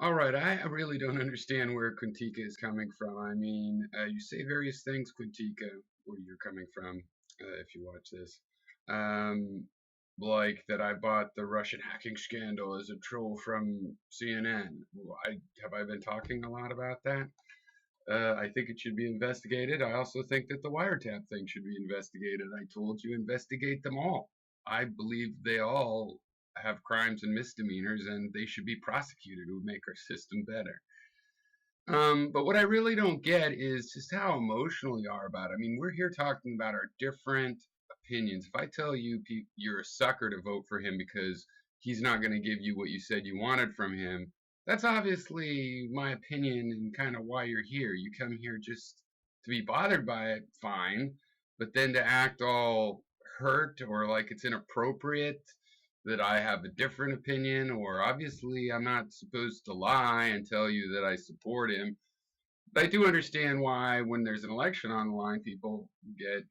All right, I really don't understand where Quintica is coming from. I mean, you say various things, Quintica, where you're coming from, if you watch this. Um, like that I bought the Russian hacking scandal as a troll from CNN. Have I been talking a lot about that? I think it should be investigated. I also think that the wiretap thing should be investigated. I told you investigate them all. I believe they all have crimes and misdemeanors and they should be prosecuted. It would make our system better. But what I really don't get is just how emotional you are about it. I mean, we're here talking about our different opinions. If I tell you you're a sucker to vote for him because he's not going to give you what you said you wanted from him, that's obviously my opinion and kind of why you're here. You come here just to be bothered by it, fine, but then to act all hurt or like it's inappropriate that I have a different opinion, or obviously I'm not supposed to lie and tell you that I support him. But I do understand why, when there's an election on the line, people get,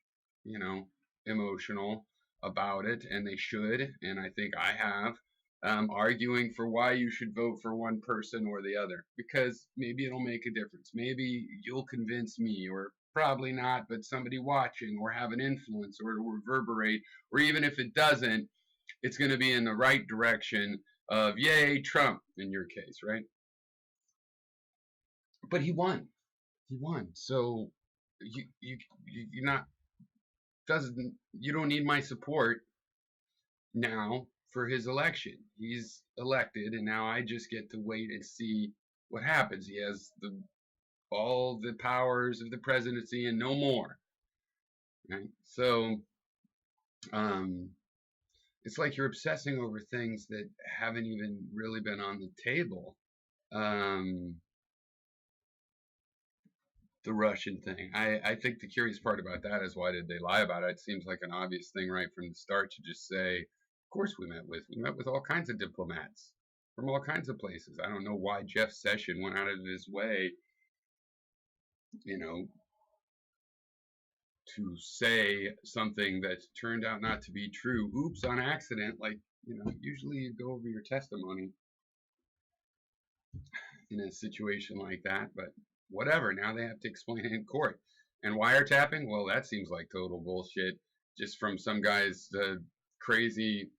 you know, emotional about it, and they should. And I think I have, arguing for why you should vote for one person or the other, because maybe it'll make a difference. Maybe you'll convince me, or probably not, but somebody watching, or have an influence, or it'll reverberate, or even if it doesn't, it's going to be in the right direction of yay Trump in your case, right? But he won. He won. So you're not doesn't you don't need my support now for his election. He's elected, and now I just get to wait and see what happens. He has the all the powers of the presidency and no more. Right? So um, it's like you're obsessing over things that haven't even really been on the table. Um, the Russian thing. I think the curious part about that is why did they lie about it? It seems like an obvious thing right from the start to just say, of course we met with all kinds of diplomats from all kinds of places. I don't know why Jeff Sessions went out of his way, you know, to say something that turned out not to be true. Oops, on accident. Like, usually you go over your testimony in a situation like that, but whatever. Now they have to explain it in court. And wiretapping, well, that seems like total bullshit just from some guy's crazy,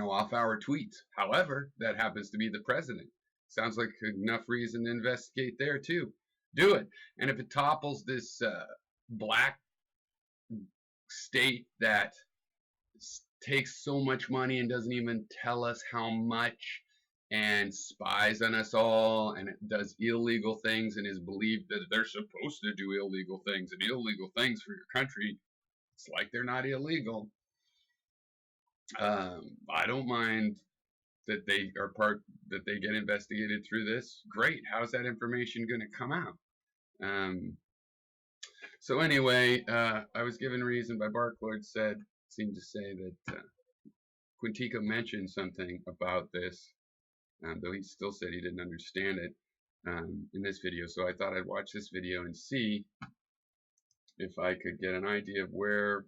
off-hour tweets. However, that happens to be the president. Sounds like enough reason to investigate there too. Do it. And if it topples this black state that takes so much money and doesn't even tell us how much and spies on us all and it does illegal things and is believed that they're supposed to do illegal things and illegal things for your country. It's like they're not illegal. I don't mind that they are part that they get investigated through this. Great. How's that information going to come out? Um, so anyway, I was given reason by Barclay seemed to say that Quintica mentioned something about this, though he still said he didn't understand it in this video. So I thought I'd watch this video and see if I could get an idea of where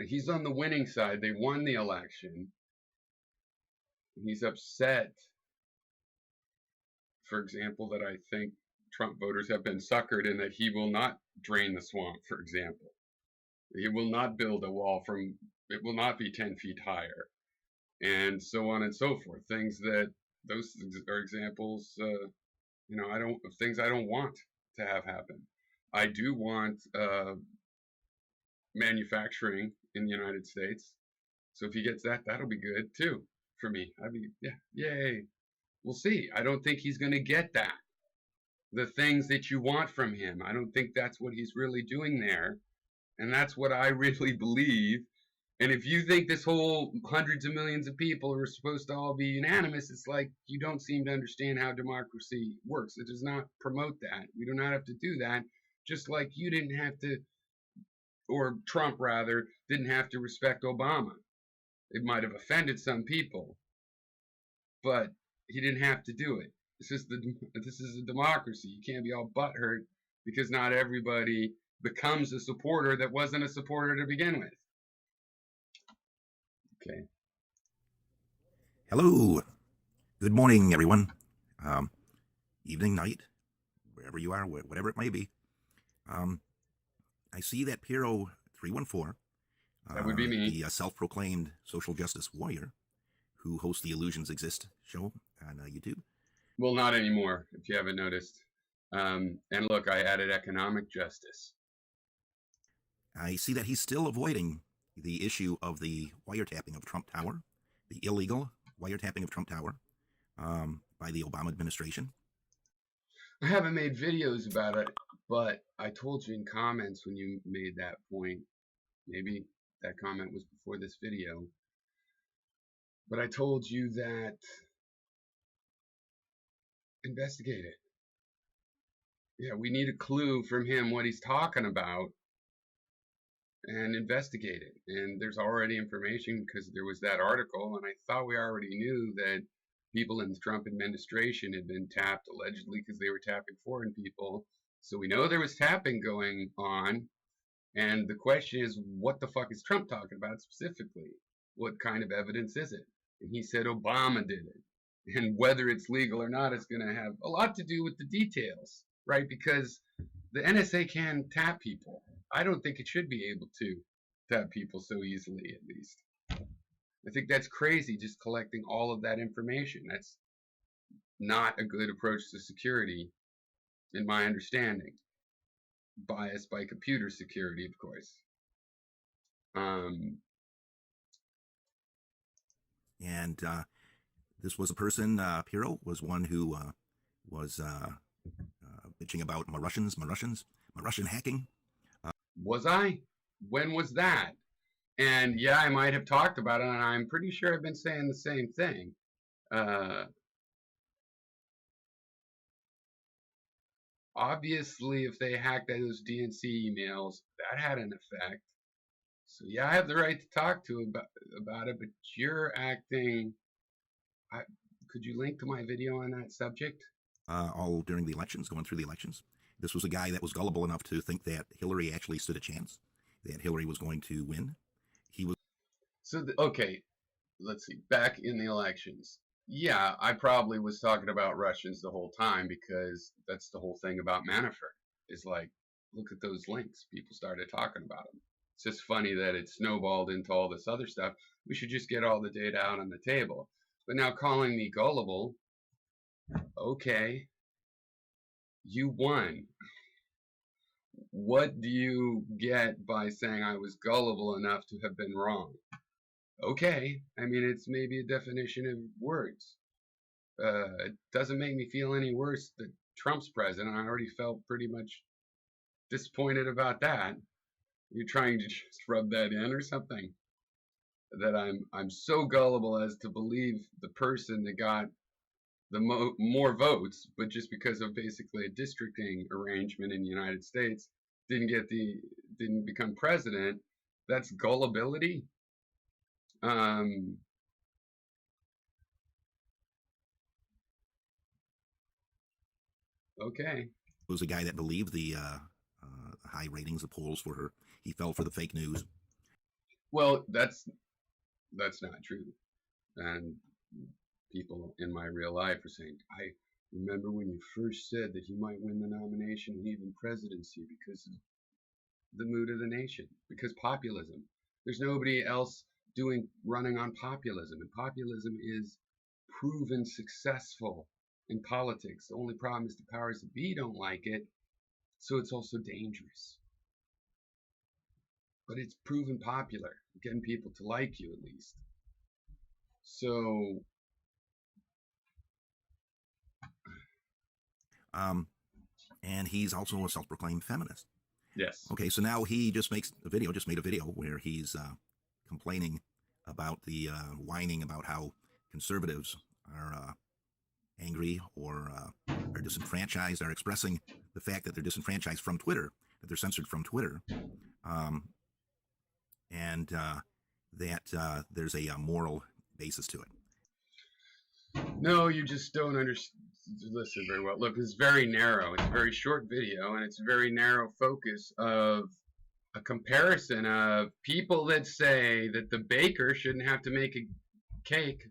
he's on the winning side. They won the election. He's upset, for example, that I think Trump voters have been suckered and that he will not drain the swamp, for example. He will not build a wall it will not be 10 feet higher, and so on and so forth. Those are examples, I don't, of things I don't want to have happen. I do want manufacturing in the United States. So if he gets that, that'll be good too for me. I'd be, yeah, yay. We'll see. I don't think he's going to get that. The things that you want from him. I don't think that's what he's really doing there. And that's what I really believe. And if you think this whole hundreds of millions of people are supposed to all be unanimous, it's like you don't seem to understand how democracy works. It does not promote that. We do not have to do that. Just like you didn't have to, or Trump rather, didn't have to respect Obama. It might have offended some people, but he didn't have to do it. This is a democracy. You can't be all butthurt because not everybody becomes a supporter that wasn't a supporter to begin with. Okay. Hello. Good morning, everyone. Um, Evening, night, wherever you are, whatever it may be. Um, I see that Piero 314, That would be me. the self-proclaimed social justice warrior who hosts the Illusions Exist show on YouTube. Well, not anymore, if you haven't noticed. And look, I added economic justice. I see that he's still avoiding the issue of the wiretapping of Trump Tower, the illegal wiretapping of Trump Tower by the Obama administration. I haven't made videos about it, but I told you in comments when you made that point. Maybe that comment was before this video. But I told you that investigate it. Yeah, we need a clue from him what he's talking about and investigate it. And there's already information because there was that article, and I thought we already knew that people in the Trump administration had been tapped allegedly because they were tapping foreign people. So we know there was tapping going on. And the question is, what the fuck is Trump talking about specifically? What kind of evidence is it? And he said Obama did it. And whether it's legal or not is going to have a lot to do with the details, right? Because the NSA can tap people. I don't think it should be able to tap people so easily, at least. I think that's crazy, just collecting all of that information. That's not a good approach to security, in my understanding. Biased by computer security, of course. And this was a person, Piero was one who was bitching about Russian hacking. Was I? When was that? And yeah, I might have talked about it, and I'm pretty sure I've been saying the same thing. Obviously, if they hacked those DNC emails, that had an effect. So yeah, I have the right to talk to about it, but you're acting. I, could you link to my video on that subject? All during the elections, going through the elections. This was a guy that was gullible enough to think that Hillary actually stood a chance, that Hillary was going to win. He was. So, okay, let's see. Back in the elections, yeah, I probably was talking about Russians the whole time because that's the whole thing about Manafort. Is like, look at those links. People started talking about them. It's just funny that it snowballed into all this other stuff. We should just get all the data out on the table. But now calling me gullible, okay, you won. What do you get by saying I was gullible enough to have been wrong? Okay, I mean, it's maybe a definition of words. It doesn't make me feel any worse that Trump's president. I already felt pretty much disappointed about that. You're trying to just rub that in or something? That I'm so gullible as to believe the person that got the more votes, but just because of basically a districting arrangement in the United States, didn't become president. That's gullibility. Okay. Was a guy that believed the high ratings, the polls for her. He fell for the fake news. Well, that's not true. And people in my real life are saying, I remember when you first said that he might win the nomination and even presidency because of the mood of the nation, because populism. There's nobody else running on populism, and populism is proven successful in politics. The only problem is the powers that be don't like it, so it's also dangerous. But it's proven popular, getting people to like you at least. So And he's also a self-proclaimed feminist. yes. Okay, so now he just made a video where he's complaining about the whining about how conservatives are angry or are disenfranchised, are expressing the fact that they're disenfranchised from Twitter, that they're censored from Twitter, and that there's a moral basis to it. No, you just don't listen very well. Look, it's very narrow. It's a very short video, and it's a very narrow focus of a comparison of people that say that the baker shouldn't have to make a cake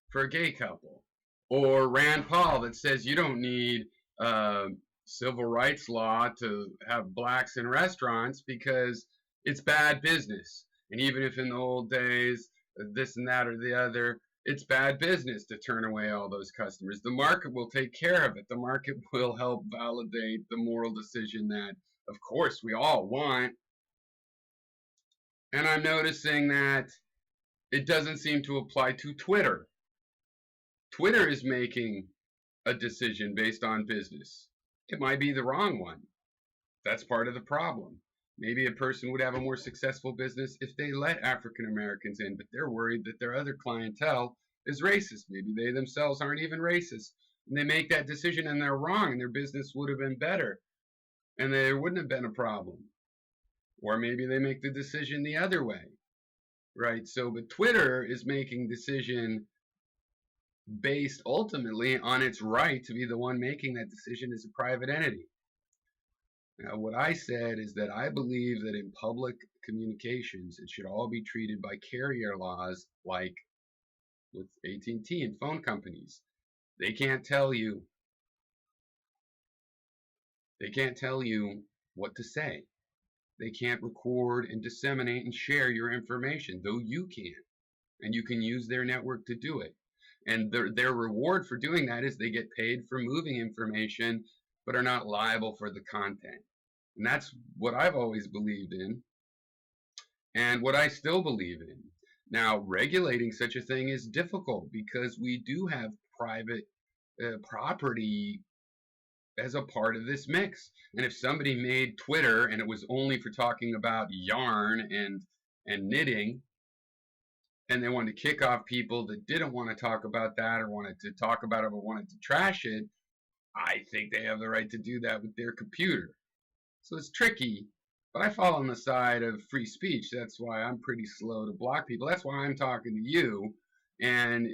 for a gay couple. Or Rand Paul that says you don't need civil rights law to have blacks in restaurants because it's bad business. And even if in the old days, this and that or the other, it's bad business to turn away all those customers. The market will take care of it. The market will help validate the moral decision that, of course, we all want. And I'm noticing that it doesn't seem to apply to Twitter. Twitter is making a decision based on business. It might be the wrong one. That's part of the problem. Maybe a person would have a more successful business if they let African Americans in, but they're worried that their other clientele is racist. Maybe they themselves aren't even racist. And they make that decision and they're wrong and their business would have been better and there wouldn't have been a problem. Or maybe they make the decision the other way, right? So, but Twitter is making decision based ultimately on its right to be the one making that decision as a private entity. Now, what I said is that I believe that in public communications, it should all be treated by carrier laws like with AT&T and phone companies. They can't tell you what to say. They can't record and disseminate and share your information, though you can. And you can use their network to do it. And their reward for doing that is they get paid for moving information, but are not liable for the content. And that's what I've always believed in, and what I still believe in. Now, regulating such a thing is difficult because we do have private property as a part of this mix. And if somebody made Twitter and it was only for talking about yarn and knitting, and they wanted to kick off people that didn't want to talk about that or wanted to talk about it or wanted to trash it, I think they have the right to do that with their computer. So it's tricky, but I fall on the side of free speech. That's why I'm pretty slow to block people. That's why I'm talking to you, and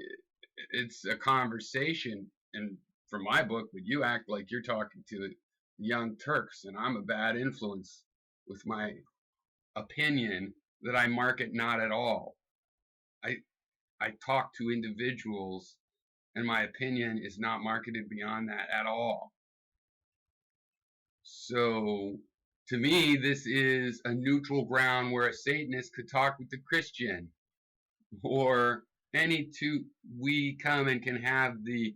it's a conversation. And for my book, but you act like you're talking to the young Turks, and I'm a bad influence with my opinion that I market not at all. I talk to individuals, and my opinion is not marketed beyond that at all. So, to me, this is a neutral ground where a Satanist could talk with a Christian, or any two. We come and can have the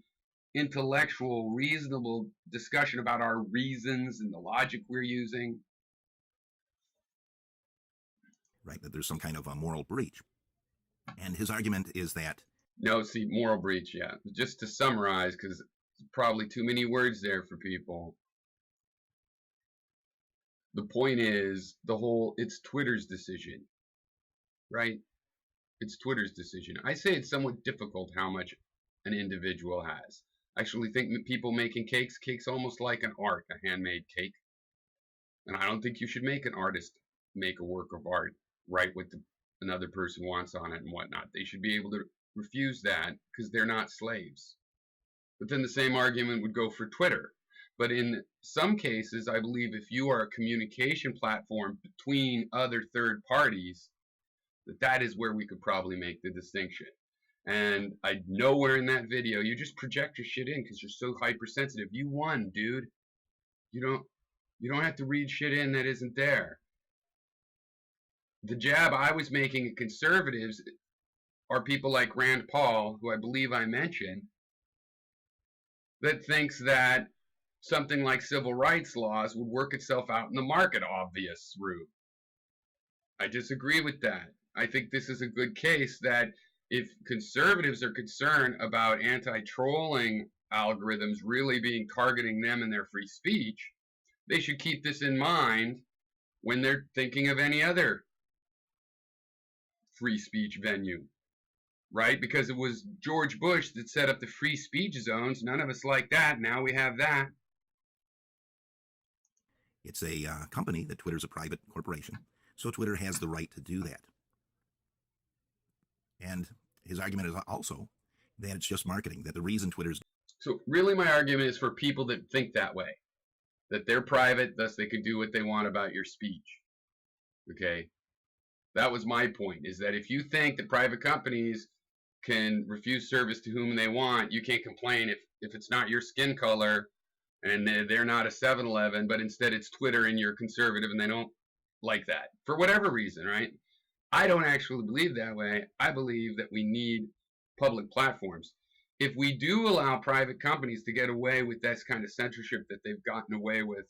intellectual, reasonable discussion about our reasons and the logic we're using. Right, that there's some kind of a moral breach. And his argument is that No, see, moral breach, yeah. Just to summarize, because probably too many words there for people. The point is, it's Twitter's decision, right? It's Twitter's decision. I say it's somewhat difficult how much an individual has. I actually think that people making cake's almost like an art, a handmade cake. And I don't think you should make an artist make a work of art, write what another person wants on it and whatnot. They should be able to refuse that because they're not slaves. But then the same argument would go for Twitter. But in some cases, I believe if you are a communication platform between other third parties, that is where we could probably make the distinction. And nowhere in that video, you just project your shit in because you're so hypersensitive. You won, dude. You don't have to read shit in that isn't there. The jab I was making at conservatives are people like Rand Paul, who I believe I mentioned, that thinks that something like civil rights laws would work itself out in the market obvious route. I disagree with that. I think this is a good case that if conservatives are concerned about anti-trolling algorithms really being targeting them and their free speech, they should keep this in mind when they're thinking of any other free speech venue, right? Because it was George Bush that set up the free speech zones. None of us like that. Now we have that. it's a company, that Twitter's a private corporation, so Twitter has the right to do that. And his argument is also that it's just marketing, that the reason Twitter's... So really my argument is for people that think that way, that they're private, thus they could do what they want about your speech. Okay? That was my point, is that if you think that private companies can refuse service to whom they want. You can't complain if it's not your skin color and they're not a 7-Eleven, but instead it's Twitter and you're conservative and they don't like that for whatever reason, right? I don't actually believe that way. I believe that we need public platforms. If we do allow private companies to get away with this kind of censorship that they've gotten away with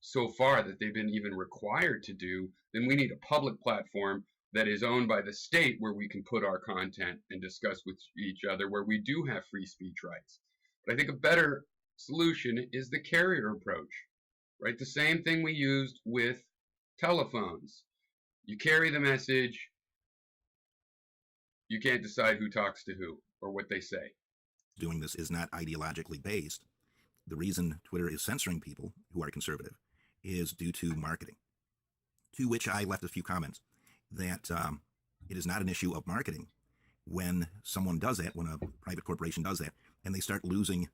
so far, that they've been even required to do, then we need a public platform that is owned by the state where we can put our content and discuss with each other, where we do have free speech rights. But I think a better solution is the carrier approach, right? The same thing we used with telephones. You carry the message, you can't decide who talks to who or what they say. Doing this is not ideologically based. The reason Twitter is censoring people who are conservative is due to marketing, to which I left a few comments that it is not an issue of marketing when someone does that, when a private corporation does that, and they start losing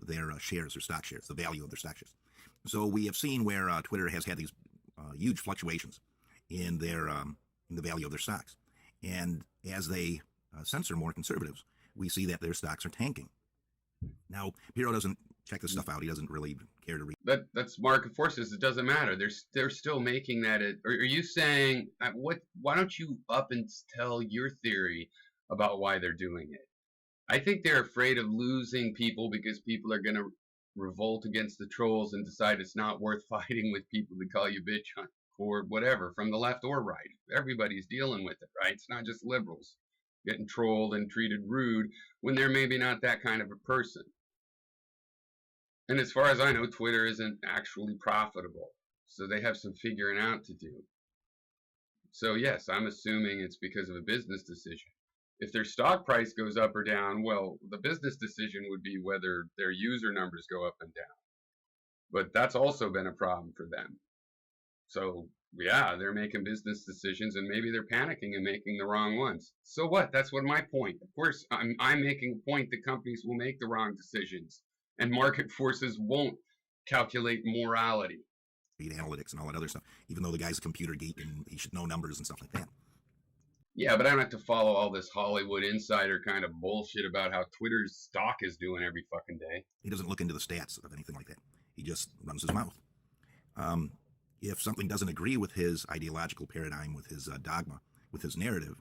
their shares, their stock shares, the value of their stock shares. So we have seen where Twitter has had these huge fluctuations in the value of their stocks, and as they censor more conservatives, we see that their stocks are tanking. Now, Piro doesn't check this stuff out. He doesn't really care to read. That's market forces. It doesn't matter. They're still making that. Are you saying what? Why don't you up and tell your theory about why they're doing it? I think they're afraid of losing people because people are going to revolt against the trolls and decide it's not worth fighting with people that call you bitch or whatever from the left or right. Everybody's dealing with it, right? It's not just liberals getting trolled and treated rude when they're maybe not that kind of a person. And as far as I know, Twitter isn't actually profitable. So they have some figuring out to do. So yes, I'm assuming it's because of a business decision. If their stock price goes up or down, well, the business decision would be whether their user numbers go up and down. But that's also been a problem for them. So yeah, they're making business decisions and maybe they're panicking and making the wrong ones. So what? That's what my point. Of course, I'm making a point that companies will make the wrong decisions and market forces won't calculate morality. Read analytics and all that other stuff, even though the guy's a computer geek and he should know numbers and stuff like that. Yeah, but I don't have to follow all this Hollywood insider kind of bullshit about how Twitter's stock is doing every fucking day. He doesn't look into the stats of anything like that. He just runs his mouth. If something doesn't agree with his ideological paradigm, with his dogma, with his narrative,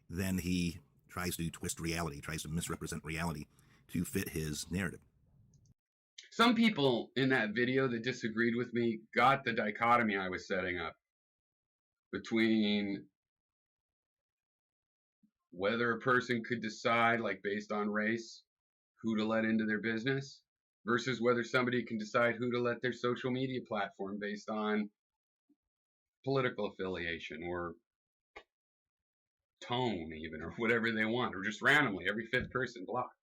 then he tries to twist reality, tries to misrepresent reality to fit his narrative. Some people in that video that disagreed with me got the dichotomy I was setting up between whether a person could decide, like based on race, who to let into their business versus whether somebody can decide who to let their social media platform based on political affiliation or tone even or whatever they want, or just randomly every fifth person blocked.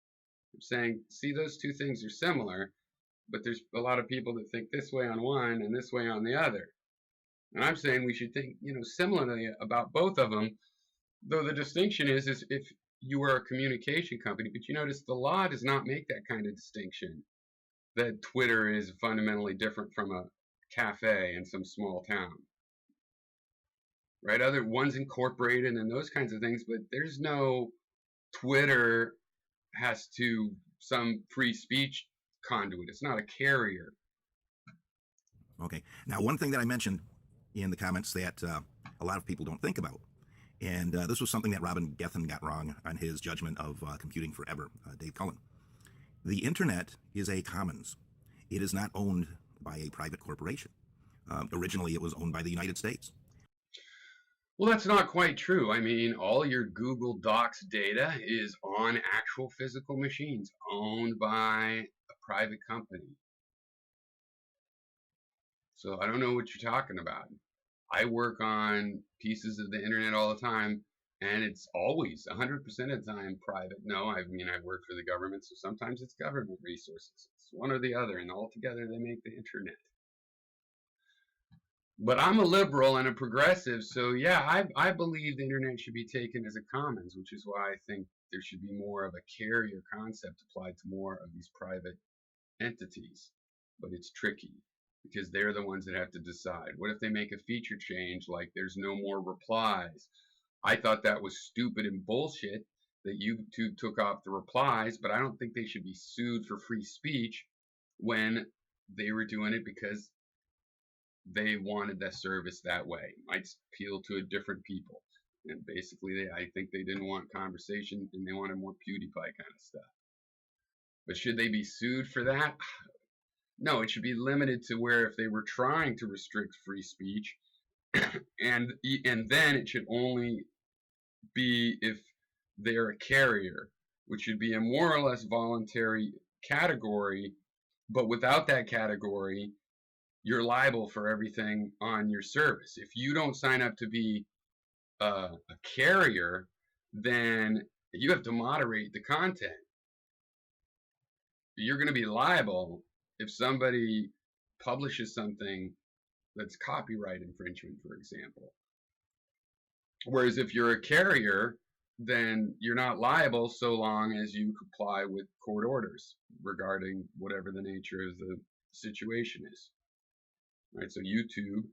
I'm saying, see, those two things are similar, but there's a lot of people that think this way on one and this way on the other. And I'm saying we should think, similarly about both of them, though the distinction is if you are a communication company, but you notice the law does not make that kind of distinction, that Twitter is fundamentally different from a cafe in some small town. Right? Other ones incorporated and those kinds of things, but there's no Twitter has to some free speech conduit. It's not a carrier. Okay. Now, one thing that I mentioned in the comments that a lot of people don't think about, and this was something that Robin Gethin got wrong on his judgment of Computing Forever, Dave Cullen. The internet is a commons. It is not owned by a private corporation. Originally, it was owned by the United States. Well, that's not quite true. I mean, all your Google Docs data is on actual physical machines owned by a private company. So I don't know what you're talking about. I work on pieces of the internet all the time, and it's always 100% of the time private. No, I mean, I work for the government, so sometimes it's government resources. It's one or the other, and all together they make the internet. But I'm a liberal and a progressive, so yeah, I believe the internet should be taken as a commons, which is why I think there should be more of a carrier concept applied to more of these private entities. But it's tricky because they're the ones that have to decide. What if they make a feature change like there's no more replies? I thought that was stupid and bullshit that YouTube took off the replies, but I don't think they should be sued for free speech when they were doing it because they wanted that service that way. It might appeal to a different people. And basically, I think they didn't want conversation and they wanted more PewDiePie kind of stuff. But should they be sued for that? No, it should be limited to where if they were trying to restrict free speech, and then it should only be if they're a carrier, which should be a more or less voluntary category. But without that category, you're liable for everything on your service. If you don't sign up to be a carrier, then you have to moderate the content. You're going to be liable if somebody publishes something that's copyright infringement, for example. Whereas if you're a carrier, then you're not liable so long as you comply with court orders regarding whatever the nature of the situation is. Right? So YouTube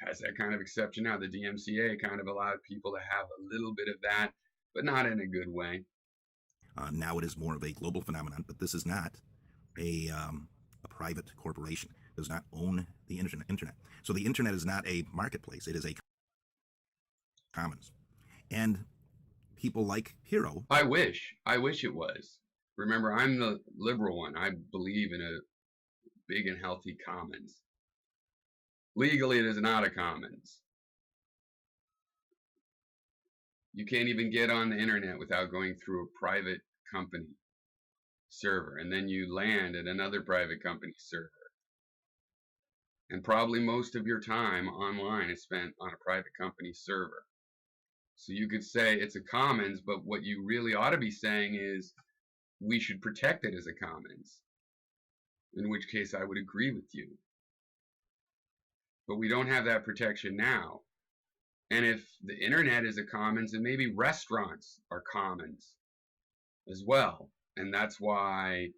has that kind of exception now. The DMCA kind of allowed people to have a little bit of that, but not in a good way. Now it is more of a global phenomenon, but this is not a private corporation. It does not own the internet. So the internet is not a marketplace. It is a commons. And people like Hero. I wish it was. Remember, I'm the liberal one. I believe in a big and healthy commons. Legally, it is not a commons. You can't even get on the internet without going through a private company server, and then you land at another private company server. And probably most of your time online is spent on a private company server. So you could say it's a commons, but what you really ought to be saying is we should protect it as a commons, in which case I would agree with you. But we don't have that protection now. And if the internet is a commons, then maybe restaurants are commons as well. And that's why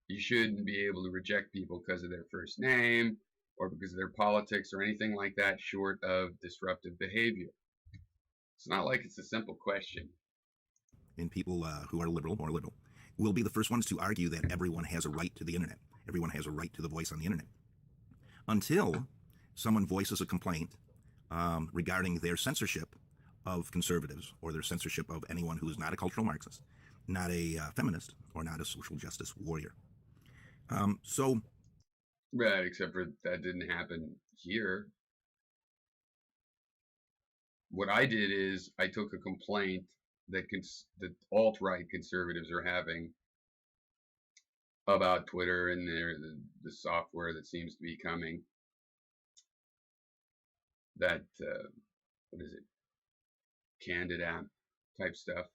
you shouldn't be able to reject people because of their first name or because of their politics or anything like that, short of disruptive behavior. It's not like it's a simple question. And people who are liberal, more liberal, will be the first ones to argue that everyone has a right to the internet. Everyone has a right to the voice on the internet. Until someone voices a complaint regarding their censorship of conservatives or their censorship of anyone who is not a cultural Marxist, not a feminist, or not a social justice warrior. Right, except for that didn't happen here. What I did is I took a complaint that alt-right conservatives are having about Twitter and the software that seems to be coming. That what is it? Candid app type stuff.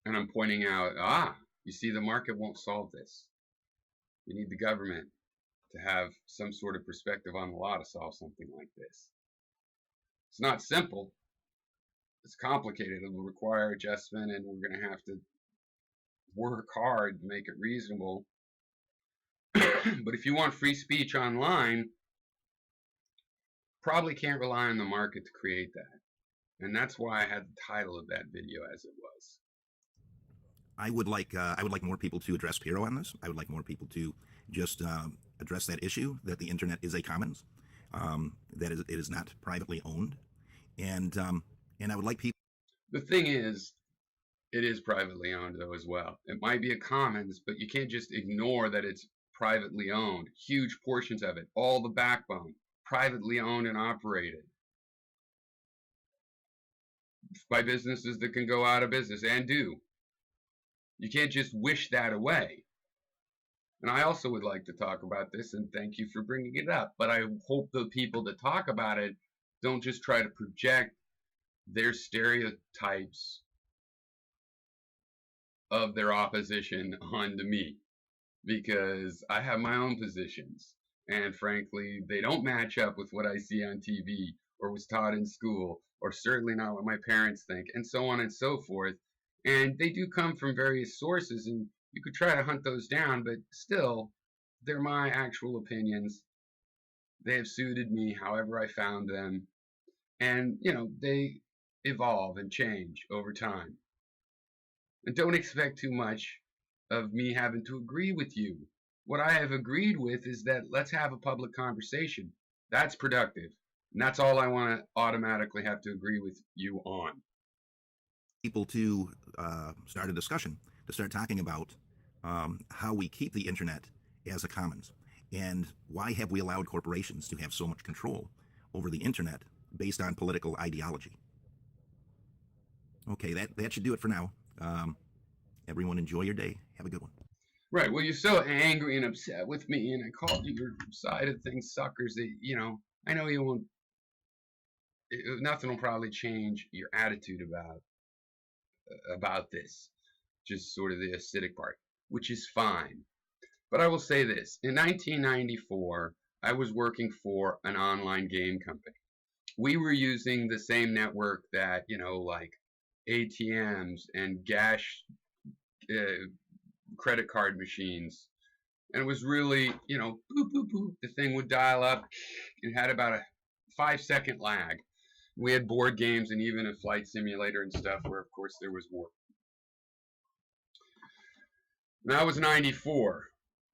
And I'm pointing out, you see, the market won't solve this. We need the government to have some sort of perspective on the law to solve something like this. It's not simple. It's complicated. It will require adjustment, and we're going to have to work hard to make it reasonable. But if you want free speech online, probably can't rely on the market to create that. And that's why I had the title of that video as it was. I would like more people to address Hero on this. I would like more people to just address that issue that the internet is a commons, that it is not privately owned, and I would like people. The thing is, it is privately owned though as well. It might be a commons, but you can't just ignore that it's privately owned. Huge portions of it, all the backbone, privately owned and operated by businesses that can go out of business and do. You can't just wish that away. And I also would like to talk about this, and thank you for bringing it up. But I hope the people that talk about it don't just try to project their stereotypes of their opposition onto me, because I have my own positions. And frankly, they don't match up with what I see on TV or was taught in school, or certainly not what my parents think, and so on and so forth. And they do come from various sources, and you could try to hunt those down, but still, they're my actual opinions. They have suited me however I found them. And, they evolve and change over time. And don't expect too much of me having to agree with you. What I have agreed with is that let's have a public conversation. That's productive. And that's all I want to automatically have to agree with you on. People to start a discussion, to start talking about how we keep the internet as a commons, and why have we allowed corporations to have so much control over the internet based on political ideology. Okay, that should do it for now. Everyone enjoy your day. Have a good one. Right. Well, you're so angry and upset with me, and I called you your side of things suckers that, I know you won't, nothing will probably change your attitude about this. Just sort of the acidic part, which is fine. But I will say this. In 1994, I was working for an online game company. We were using the same network that, like ATMs and gas credit card machines. And it was really, boop, boop, boop. The thing would dial up. It had about a 5-second lag. We had board games and even a flight simulator and stuff where, of course, there was war. And that was 94.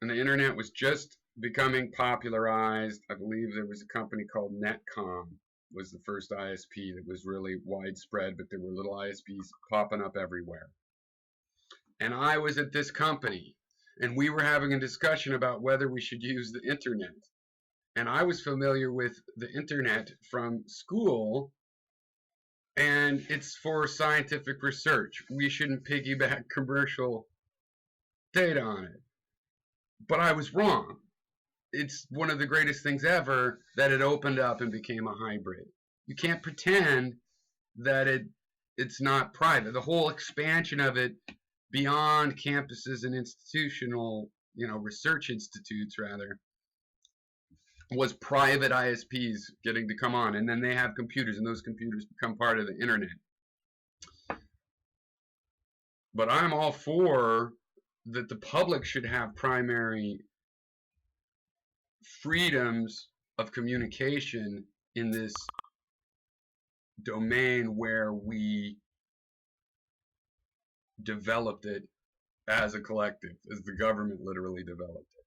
And the internet was just becoming popularized. I believe there was a company called Netcom was the first ISP that was really widespread, but there were little ISPs popping up everywhere. And I was at this company, and we were having a discussion about whether we should use the internet. And I was familiar with the internet from school, and it's for scientific research. We shouldn't piggyback commercial data on it. But I was wrong. It's one of the greatest things ever that it opened up and became a hybrid. You can't pretend that it's not private. The whole expansion of it beyond campuses and institutional, research institutes rather, was private ISPs getting to come on, and then they have computers, and those computers become part of the internet. But I'm all for that the public should have primary freedoms of communication in this domain where we developed it as a collective, as the government literally developed it.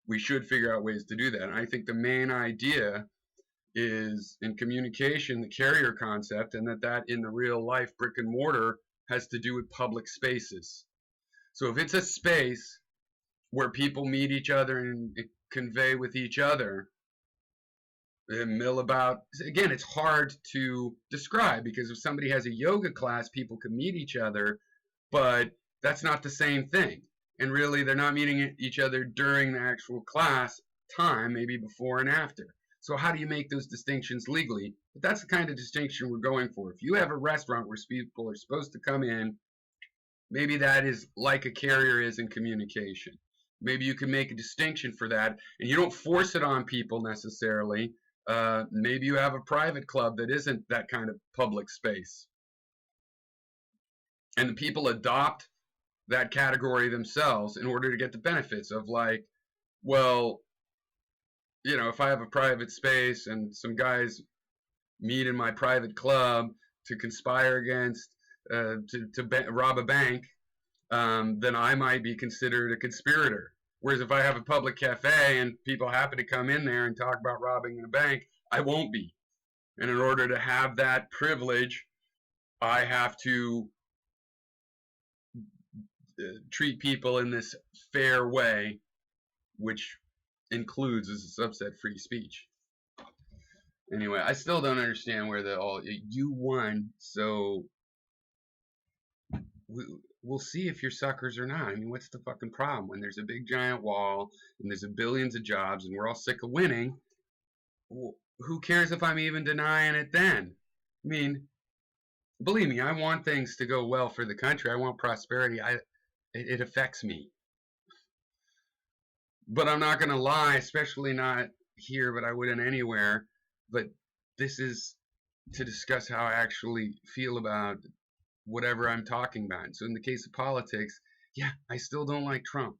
We should figure out ways to do that. And I think the main idea is in communication, the carrier concept, and that in the real life brick and mortar has to do with public spaces. So if it's a space where people meet each other and convey with each other and mill about, again, it's hard to describe because if somebody has a yoga class, people can meet each other, but that's not the same thing. And really, they're not meeting each other during the actual class time, maybe before and after. So how do you make those distinctions legally? But that's the kind of distinction we're going for. If you have a restaurant where people are supposed to come in, maybe that is like a carrier is in communication. Maybe you can make a distinction for that, and you don't force it on people necessarily. Maybe you have a private club that isn't that kind of public space. And the people adopt that category themselves in order to get the benefits of, like, well, if I have a private space and some guys meet in my private club to conspire against, to rob a bank, then I might be considered a conspirator. Whereas if I have a public cafe and people happen to come in there and talk about robbing a bank, I won't be. And in order to have that privilege, I have to treat people in this fair way, which includes, as a subset, free speech. Anyway, I still don't understand where you won, so we'll see if you're suckers or not. I mean, what's the fucking problem? When there's a big giant wall and there's billions of jobs and we're all sick of winning, who cares if I'm even denying it then? I mean, believe me, I want things to go well for the country. I want prosperity. It affects me. But I'm not going to lie, especially not here, but I wouldn't anywhere. But this is to discuss how I actually feel about whatever I'm talking about. So in the case of politics, yeah, I still don't like Trump.